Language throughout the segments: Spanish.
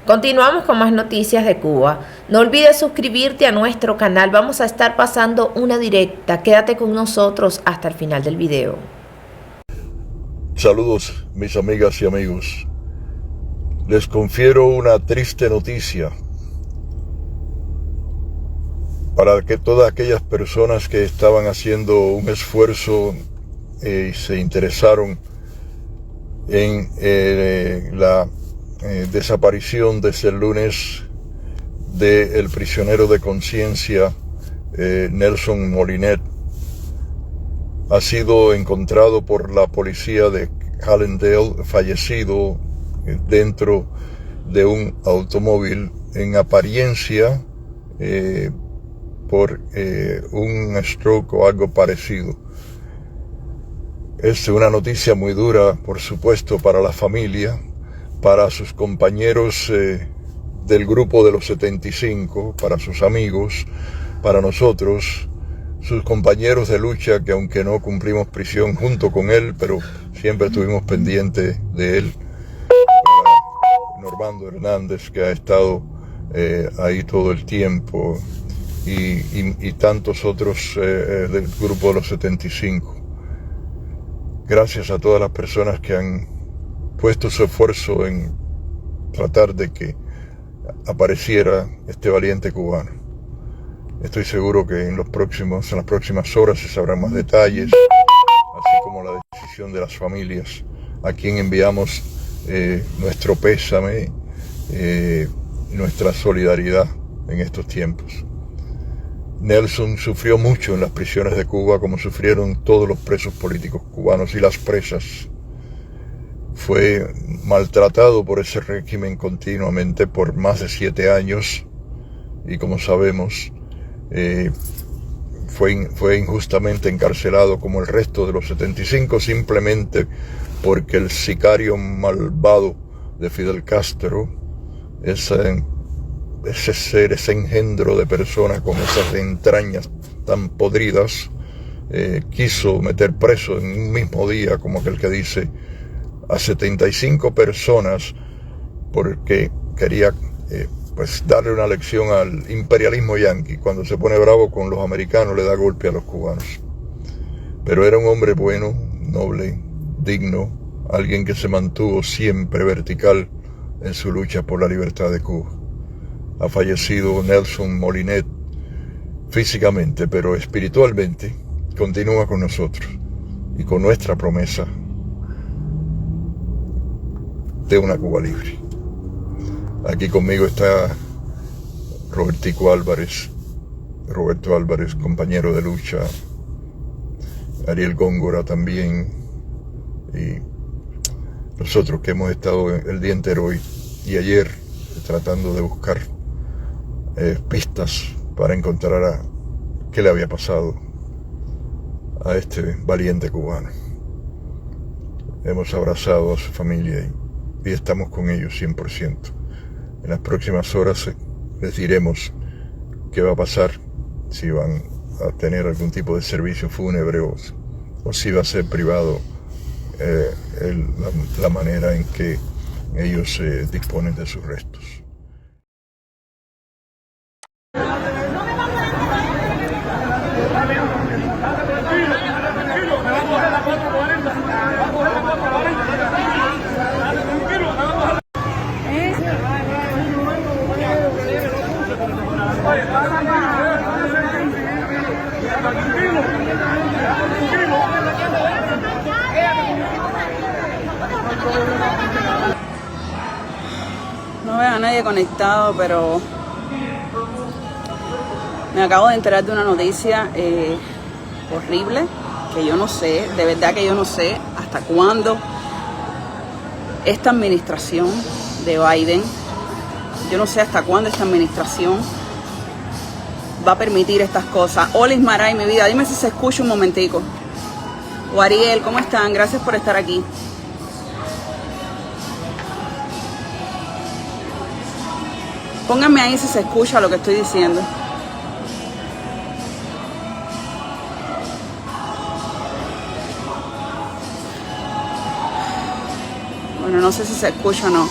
Continuamos con más noticias de Cuba. No olvides suscribirte a nuestro canal. Vamos a estar pasando una directa. Quédate con nosotros hasta el final del video. Saludos, mis amigas y amigos. Les confiero una triste noticia para que todas aquellas personas que estaban haciendo un esfuerzo y se interesaron en la desaparición desde el lunes del prisionero de conciencia Nelson Molinet. Ha sido encontrado por la policía de Hallandale fallecido dentro de un automóvil, en apariencia por un stroke o algo parecido. Es una noticia muy dura, por supuesto, para la familia, para sus compañeros del grupo de los 75, para sus amigos, para nosotros, sus compañeros de lucha, que aunque no cumplimos prisión junto con él, pero siempre estuvimos pendientes de él, para Normando Hernández, que ha estado ahí todo el tiempo, y tantos otros del grupo de los 75. Gracias a todas las personas que han puesto su esfuerzo en tratar de que apareciera este valiente cubano. Estoy seguro que en las próximas horas se sabrán más detalles, así como la decisión de las familias, a quien enviamos nuestro pésame, nuestra solidaridad en estos tiempos. Nelson sufrió mucho en las prisiones de Cuba, como sufrieron todos los presos políticos cubanos y las presas. Fue maltratado por ese régimen continuamente por más de 7 años y, como sabemos, fue injustamente encarcelado como el resto de los 75, simplemente porque el sicario malvado de Fidel Castro, ese ser, ese engendro de personas con esas entrañas tan podridas, quiso meter preso en un mismo día, como aquel que dice, a 75 personas, porque quería darle una lección al imperialismo yanqui. Cuando se pone bravo con los americanos le da golpe a los cubanos. Pero era un hombre bueno, noble, digno, alguien que se mantuvo siempre vertical en su lucha por la libertad de Cuba. Ha fallecido Nelson Molinet físicamente, pero espiritualmente continúa con nosotros y con nuestra promesa de una Cuba libre. Aquí conmigo está Roberto Álvarez, compañero de lucha, Ariel Góngora también, y nosotros que hemos estado el día entero hoy y ayer tratando de buscar pistas para encontrar qué le había pasado a este valiente cubano. Hemos abrazado a su familia y estamos con ellos 100%. En las próximas horas les diremos qué va a pasar, si van a tener algún tipo de servicio fúnebre o si va a ser privado la manera en que ellos disponen de sus restos. No veo a nadie conectado, pero me acabo de enterar de una noticia horrible, que yo no sé, de verdad que yo no sé hasta cuándo esta administración de Biden, yo no sé hasta cuándo esta administración va a permitir estas cosas. Hola Ismaray, mi vida, dime si se escucha un momentico. O Ariel, ¿cómo están? Gracias por estar aquí. Pónganme ahí si se escucha lo que estoy diciendo. Bueno, no sé si se escucha o no.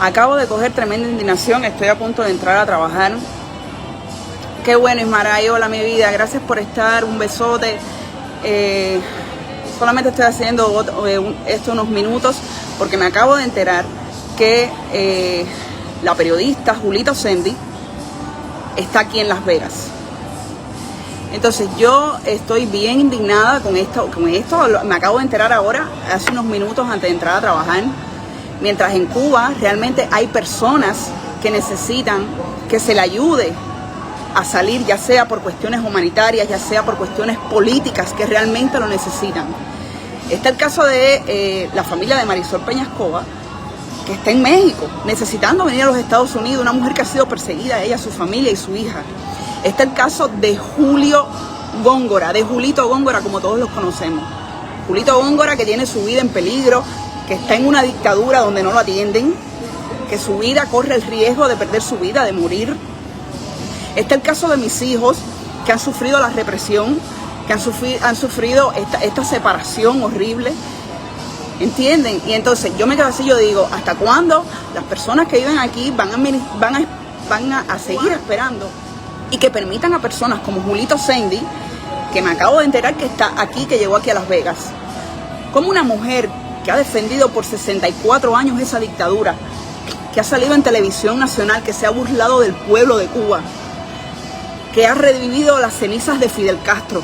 Acabo de coger tremenda indignación, estoy a punto de entrar a trabajar. Qué bueno, Ismaray, hola mi vida, gracias por estar, un besote. Solamente estoy haciendo esto unos minutos porque me acabo de enterar que la periodista Julito Sendy está aquí en Las Vegas. Entonces yo estoy bien indignada con esto, me acabo de enterar ahora, hace unos minutos antes de entrar a trabajar. Mientras en Cuba realmente hay personas que necesitan que se le ayude a salir, ya sea por cuestiones humanitarias, ya sea por cuestiones políticas que realmente lo necesitan. Está el caso de la familia de Marisol Peña-Escoba, que está en México, necesitando venir a los Estados Unidos, una mujer que ha sido perseguida, ella, su familia y su hija. Está el caso de Julio Góngora, de Julito Góngora, como todos los conocemos. Julito Góngora, que tiene su vida en peligro, que está en una dictadura donde no lo atienden, que su vida corre el riesgo de perder su vida, de morir. Está el caso de mis hijos, que han sufrido la represión, que han sufrido esta separación horrible, ¿entienden? Y entonces yo me quedo así, yo digo, ¿hasta cuándo las personas que viven aquí van a seguir esperando y que permitan a personas como Julito Sendy, que me acabo de enterar que está aquí, que llegó aquí a Las Vegas, como una mujer que ha defendido por 64 años esa dictadura, que ha salido en televisión nacional, que se ha burlado del pueblo de Cuba, que ha revivido las cenizas de Fidel Castro,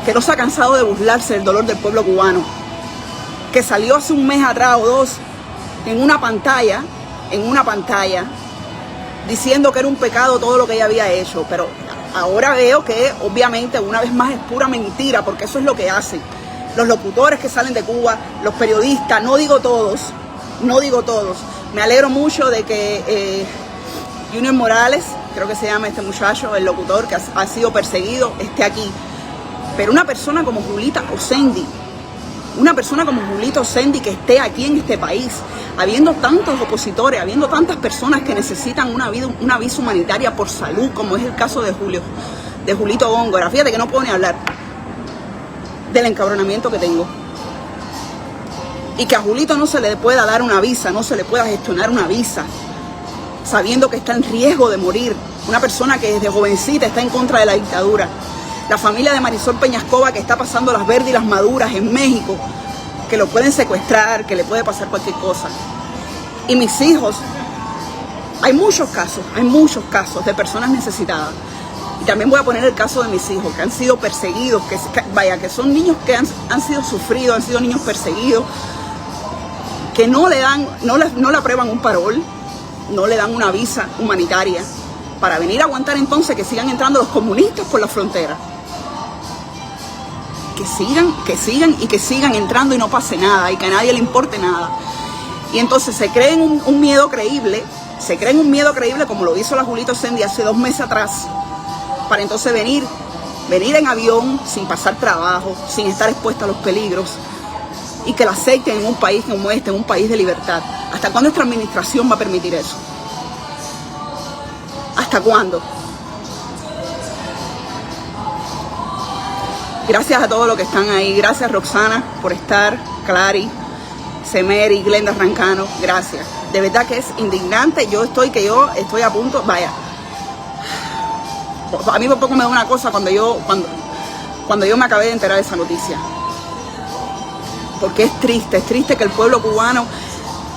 que no se ha cansado de burlarse del dolor del pueblo cubano, que salió hace un mes atrás o dos en una pantalla, diciendo que era un pecado todo lo que ella había hecho, pero ahora veo que obviamente una vez más es pura mentira, porque eso es lo que hacen los locutores que salen de Cuba, los periodistas, no digo todos, me alegro mucho de que Junior Morales, creo que se llama este muchacho, el locutor que ha sido perseguido, esté aquí. Pero una persona como Julito Sendy, que esté aquí en este país, habiendo tantos opositores, habiendo tantas personas que necesitan una visa humanitaria por salud, como es el caso de Julito Góngora. Fíjate que no puedo ni hablar del encabronamiento que tengo. Y que a Julito no se le pueda dar una visa, no se le pueda gestionar una visa, sabiendo que está en riesgo de morir. Una persona que desde jovencita está en contra de la dictadura. La familia de Marisol Peña-Escoba, que está pasando las verdes y las maduras en México, que lo pueden secuestrar, que le puede pasar cualquier cosa. Y mis hijos, hay muchos casos de personas necesitadas. Y también voy a poner el caso de mis hijos, que han sido perseguidos, que son niños que han sido sufridos, han sido niños perseguidos, que no le aprueban un parol, no le dan una visa humanitaria, para venir a aguantar entonces que sigan entrando los comunistas por la frontera. Que sigan entrando y no pase nada, y que a nadie le importe nada. Y entonces se creen un miedo creíble, como lo hizo la Julito Sendy hace 2 meses atrás, para entonces venir en avión, sin pasar trabajo, sin estar expuesta a los peligros, y que la acepten en un país como este, en un país de libertad. ¿Hasta cuándo nuestra administración va a permitir eso? ¿Hasta cuándo? Gracias a todos los que están ahí. Gracias, Roxana, por estar. Clary, Semeri, Glenda Rancano, gracias. De verdad que es indignante. Yo estoy a punto, vaya. A mí por poco me da una cosa cuando yo me acabé de enterar de esa noticia. Porque es triste que el pueblo cubano,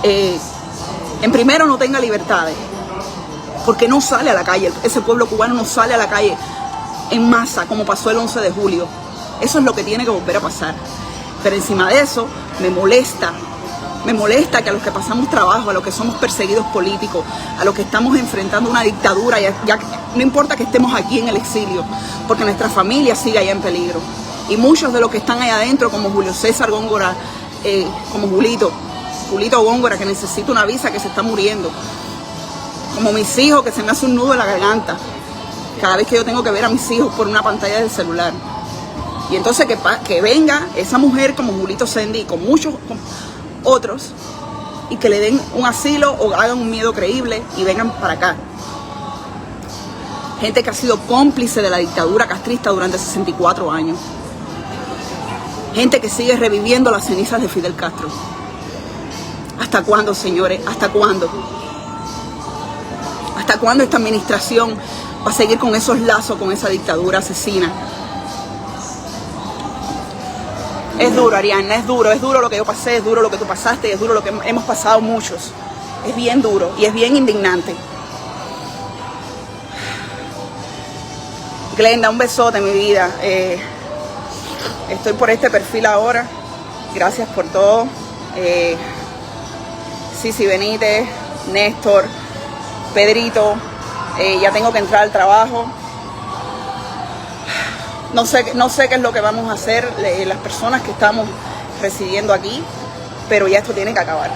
en primero, no tenga libertades. Porque no sale a la calle, ese pueblo cubano no sale a la calle en masa, como pasó el 11 de julio. Eso es lo que tiene que volver a pasar. Pero encima de eso, me molesta que a los que pasamos trabajo, a los que somos perseguidos políticos, a los que estamos enfrentando una dictadura, ya no importa que estemos aquí en el exilio, porque nuestra familia sigue allá en peligro. Y muchos de los que están allá adentro, como Julio César Góngora, como Julito Góngora, que necesita una visa, que se está muriendo. Como mis hijos, que se me hace un nudo en la garganta cada vez que yo tengo que ver a mis hijos por una pantalla del celular. Y entonces que venga esa mujer como Julito Sendy y con muchos otros, y que le den un asilo o hagan un miedo creíble y vengan para acá. Gente que ha sido cómplice de la dictadura castrista durante 64 años. Gente que sigue reviviendo las cenizas de Fidel Castro. ¿Hasta cuándo, señores? ¿Hasta cuándo? ¿Hasta cuándo esta administración va a seguir con esos lazos, con esa dictadura asesina? Es duro, Ariadna, es duro lo que yo pasé, es duro lo que tú pasaste, es duro lo que hemos pasado muchos. Es bien duro y es bien indignante. Glenda, un besote, mi vida. Estoy por este perfil ahora. Gracias por todo. Cici Benítez, Néstor, Pedrito. Ya tengo que entrar al trabajo. No sé qué es lo que vamos a hacer las personas que estamos residiendo aquí, pero ya esto tiene que acabar.